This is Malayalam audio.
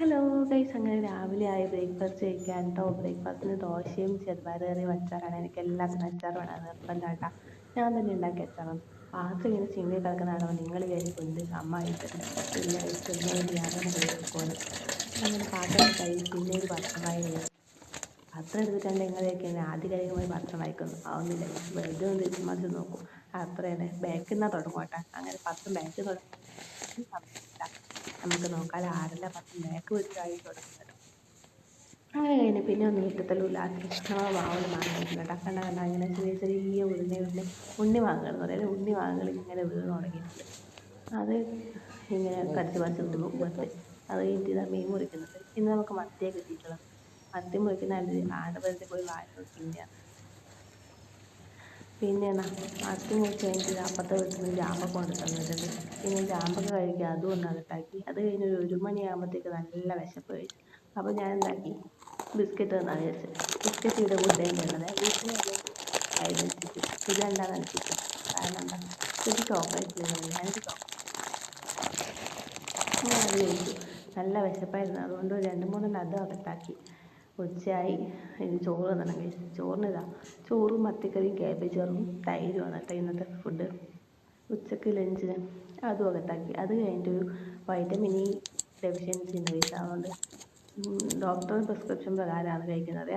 ഹലോ ഗൈസ്, അങ്ങനെ രാവിലെ ആയി ബ്രേക്ക്ഫാസ്റ്റ് കഴിക്കാൻ കേട്ടോ. ബ്രേക്ക്ഫാസ്റ്റിന് ദോശയും ചെറുപയർ കറിയും അച്ചാറാണ്. എനിക്ക് എല്ലാത്തിനും അച്ചാർ വേണം, നിർബന്ധം കേട്ടോ. ഞാൻ തന്നെ ഉണ്ടാക്കിയ അച്ചാറാണ്. പാത്രം ഇങ്ങനെ ചിങ്ങി കിടക്കുന്നതാണോ നിങ്ങൾ വിചാരിക്കുന്നത് അമ്മ ആയിട്ടുണ്ട്. ഇല്ല ഗൈസ്, ഇതിനു വേണ്ടി ഞാൻ തന്നെ കഴുകിക്കോളും. അങ്ങനെ പാത്രം കഴുകി പിന്നെ ഒരു പാത്രം വായി പത്രം എടുത്തിട്ടുണ്ട്. എങ്ങനെയൊക്കെയാണ് ആദ്യ കഴുകുമ്പോൾ പത്രം വായിക്കുന്നു ആവുന്നില്ല. വെറുതെ ഒന്ന് തിരിച്ചു മറിച്ച് നോക്കും. അത്രയാണ് ബാക്കിൽ നിന്നാ തുടങ്ങും. അങ്ങനെ പത്രം ബാക്കിൽ തുടങ്ങും. നമുക്ക് നോക്കാൻ ആരെല്ലാം പത്രം ബാക്ക് പിടിച്ചായി തുടങ്ങുന്നത്. അത് കഴിഞ്ഞ് പിന്നെ ഒന്ന് മുറ്റത്തെല്ലാം നമ്മൾ മാവിന് മാങ്ങിയിട്ടുണ്ട്. കണ്ട അങ്ങനെ ചെറിയ ചെറിയ ഉണ്ണി മാങ്ങകൾ പറയാം. ഉണ്ണി മാങ്ങകൾ ഇങ്ങനെ വീണ് തുടങ്ങിയിട്ടുണ്ട്. അത് ഇങ്ങനെ കടിച്ച് പറിച്ച് തിന്നു വെറുതെ. അത് കഴിഞ്ഞിട്ട് ഇതാ മീൻ മുറിക്കുന്നുണ്ട്. ഇന്ന് നമുക്ക് മത്തിയെ കിട്ടിയിട്ടുള്ളത്. മത്തി മുറിക്കുന്ന ആണ്ട് പോയി വായ നോക്കിയാണ്. പിന്നെ മത്തി മുറിച്ച് കഴിഞ്ഞിട്ട് അപ്പുറത്തെ വീട്ടിൽ നിന്ന് ജാമ്പക്ക കൊണ്ട് തന്നിട്ടുണ്ട്. പിന്നെ ജാമ്പക്ക കഴിക്കുക, അതും ഒന്ന് അകത്താക്കി. അത് കഴിഞ്ഞ് ഒരു മണിയാകുമ്പോഴത്തേക്ക് നല്ല വിശപ്പ് കഴിച്ചു. അപ്പോൾ ഞാൻ എന്താക്കി, ബിസ്ക്കറ്റ് തന്നാണ് വിചാരിച്ചത്. ബിസ്ക്കറ്റ് ഇവിടെ ഗുഡേൻ്റെ ഉള്ളത്. വീട്ടിൽ അതിനനുസരിച്ച് ഇത് രണ്ടാണ് അനുസരിച്ചത്. കാരണം എന്താ, ഇത് ചോക്ലേറ്റ് ഫ്ലേവർ, ഞാനൊരു ഞാൻ അത് കഴിച്ചു. നല്ല വിശപ്പായിരുന്നു. അതുകൊണ്ട് രണ്ട് മൂന്നെണ്ണം അത് അകത്താക്കി. ഉച്ചയായി. ഇനി ചോറ് തരണം കഴിച്ചു. ചോറിനിതാ ചോറും മത്തിക്കറിയും ക്യാബേജ് കറിയും തൈരുമാണ് കേട്ടോ ഇന്നത്തെ ഫുഡ്. ഉച്ചക്ക് ലഞ്ചിന് അതും അകത്താക്കി. അത് കഴിഞ്ഞിട്ടൊരു വൈറ്റമിൻ ഇ ഡെഫിഷ്യൻസി ഉണ്ട് കഴിച്ചു. അതുകൊണ്ട് ഡോക്ടർ പ്രിസ്ക്രിപ്ഷൻ പ്രകാരമാണ് കഴിക്കുന്നത്.